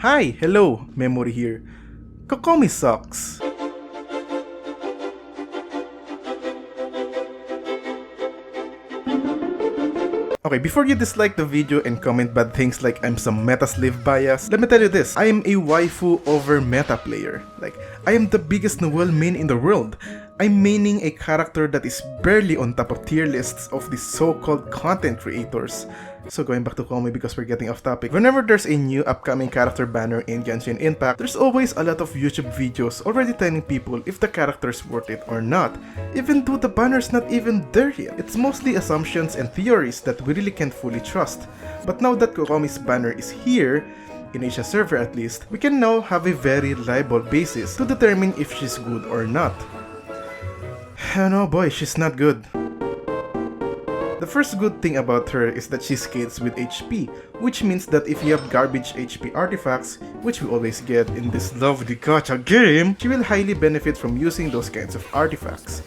Hi, hello, Memorii here. Kokomi sucks. Okay, before you dislike the video and comment bad things like I'm some meta slave bias, let me tell you this, I am a waifu-over-meta player. Like, I am the biggest Noelle main in the world. I'm maining a character that is barely on top of tier lists of the so-called content creators. So going back to Kokomi because we're getting off topic, whenever there's a new upcoming character banner in Genshin Impact, there's always a lot of YouTube videos already telling people if the character's worth it or not, even though the banner's not even there yet. It's mostly assumptions and theories that we really can't fully trust. But now that Kokomi's banner is here, in Asia server at least, we can now have a very reliable basis to determine if she's good or not. And oh boy, she's not good. The first good thing about her is that she scales with HP, which means that if you have garbage HP artifacts, which we always get in this lovely gacha game, she will highly benefit from using those kinds of artifacts.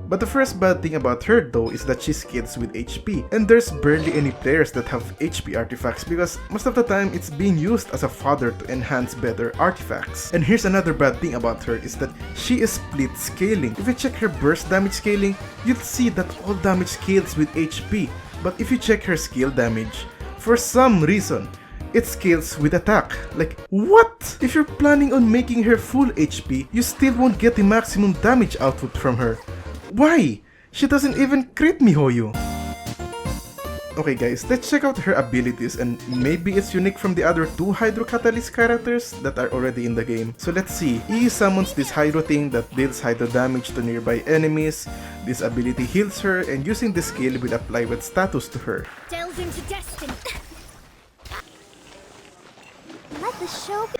But the first bad thing about her though is that she scales with HP, and there's barely any players that have HP artifacts because most of the time it's being used as a fodder to enhance better artifacts. And here's another bad thing about her is that she is split scaling. If you check her burst damage scaling, you'll see that all damage scales with HP, but if you check her skill damage, for some reason, it scales with attack. Like, what? If you're planning on making her full HP, you still won't get the maximum damage output from her. Why? She doesn't even crit miHoYo. Okay guys, let's check out her abilities and maybe it's unique from the other two Hydro Catalyst characters that are already in the game. So let's see. E summons this Hydro thing that deals Hydro damage to nearby enemies. This ability heals her and using this skill will apply with status to her. Delve into destiny. Let the show be.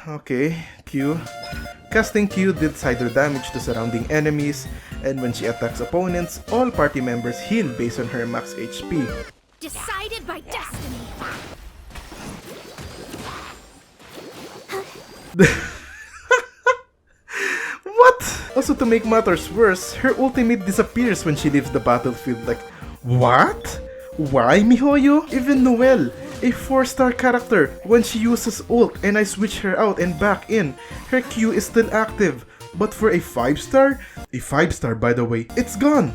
Okay, Q. Casting Q deals Hydro damage to surrounding enemies, and when she attacks opponents, all party members heal based on her max HP. Decided by destiny. What? Also, to make matters worse, her ultimate disappears when she leaves the battlefield. Like, what? Why miHoYo? Even Noelle, a 4-star character, when she uses ult and I switch her out and back in, her Q is still active. But for a 5-star? A 5-star by the way, it's gone!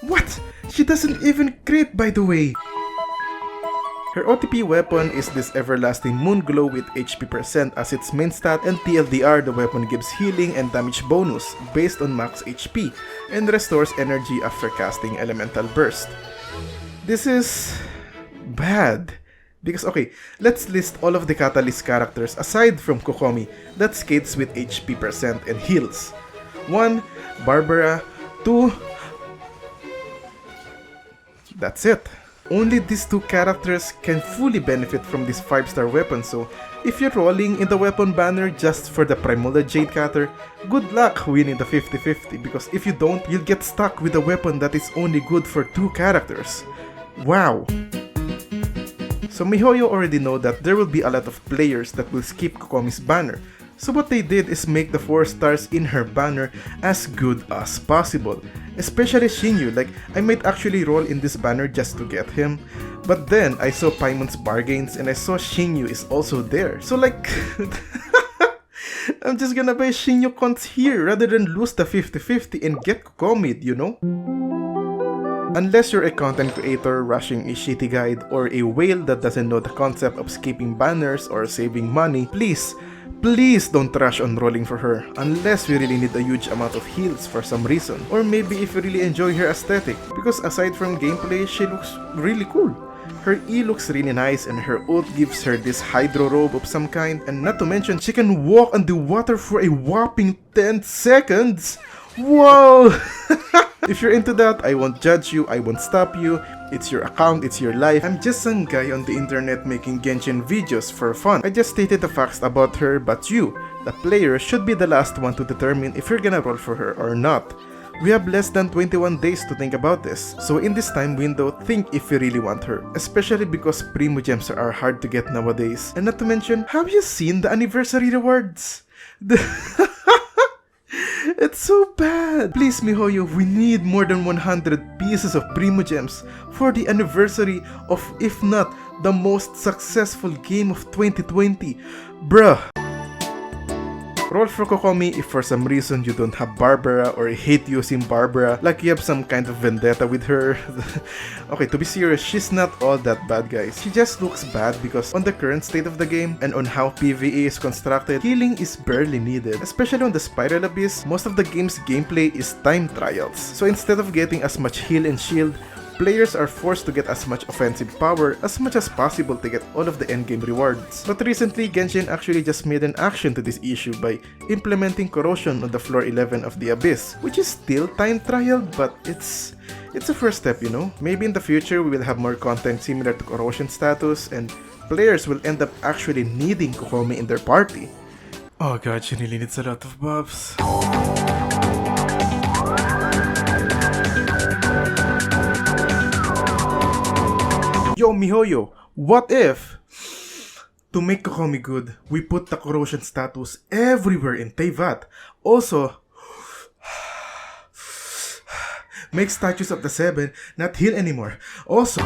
What? She doesn't even crit by the way! Her OTP weapon is this Everlasting Moonglow with HP percent as its main stat, and TLDR, the weapon gives healing and damage bonus based on max HP and restores energy after casting Elemental Burst. This is bad. Because okay, let's list all of the Catalyst characters aside from Kokomi that skates with HP percent and heals. 1. Barbara. 2. That's it. Only these two characters can fully benefit from this 5-star weapon, so if you're rolling in the weapon banner just for the Primula Jade Cutter, good luck winning the 50-50 because if you don't, you'll get stuck with a weapon that is only good for 2 characters. Wow! So miHoYo already know that there will be a lot of players that will skip Kokomi's banner. So what they did is make the 4 stars in her banner as good as possible. Especially Xingqiu, like I might actually roll in this banner just to get him. But then I saw Paimon's bargains and I saw Xingqiu is also there. So like, I'm just gonna buy Xingqiu cons here rather than lose the 50-50 and get Kokomi, you know? Unless you're a content creator rushing a shitty guide or a whale that doesn't know the concept of skipping banners or saving money, please don't rush on rolling for her unless we really need a huge amount of heals for some reason, or maybe if you really enjoy her aesthetic, because aside from gameplay, she looks really cool. Her E looks really nice and her ult gives her this hydro robe of some kind, and not to mention she can walk on the water for a whopping 10 seconds! Whoa! If you're into that, I won't judge you, I won't stop you. It's your account, it's your life. I'm just some guy on the internet making Genshin videos for fun. I just stated the facts about her, but you, the player, should be the last one to determine if you're gonna roll for her or not. We have less than 21 days to think about this, so in this time window, think if you really want her. Especially because Primogems are hard to get nowadays. And not to mention, have you seen the anniversary rewards? It's so bad! Please miHoYo, we need more than 100 pieces of Primogems for the anniversary of, if not, the most successful game of 2020. Bruh! Roll for Kokomi if for some reason you don't have Barbara or hate using Barbara, like you have some kind of vendetta with her. Okay, to be serious, she's not all that bad, guys. She just looks bad because on the current state of the game and on how PvE is constructed, healing is barely needed. Especially on the Spiral Abyss, most of the game's gameplay is time trials. So instead of getting as much heal and shield, players are forced to get as much offensive power as much as possible to get all of the endgame rewards. But recently, Genshin actually just made an action to this issue by implementing Corrosion on the floor 11 of the Abyss, which is still time trial, but it's a first step, you know? Maybe in the future we will have more content similar to Corrosion Status and players will end up actually needing Kokomi in their party. Oh god, she really needs a lot of buffs. Yo mihoyo, what if, to make Kokomi good, we put the Corrosion Status everywhere in Teyvat? Also, make statues of the 7 not heal anymore. Also,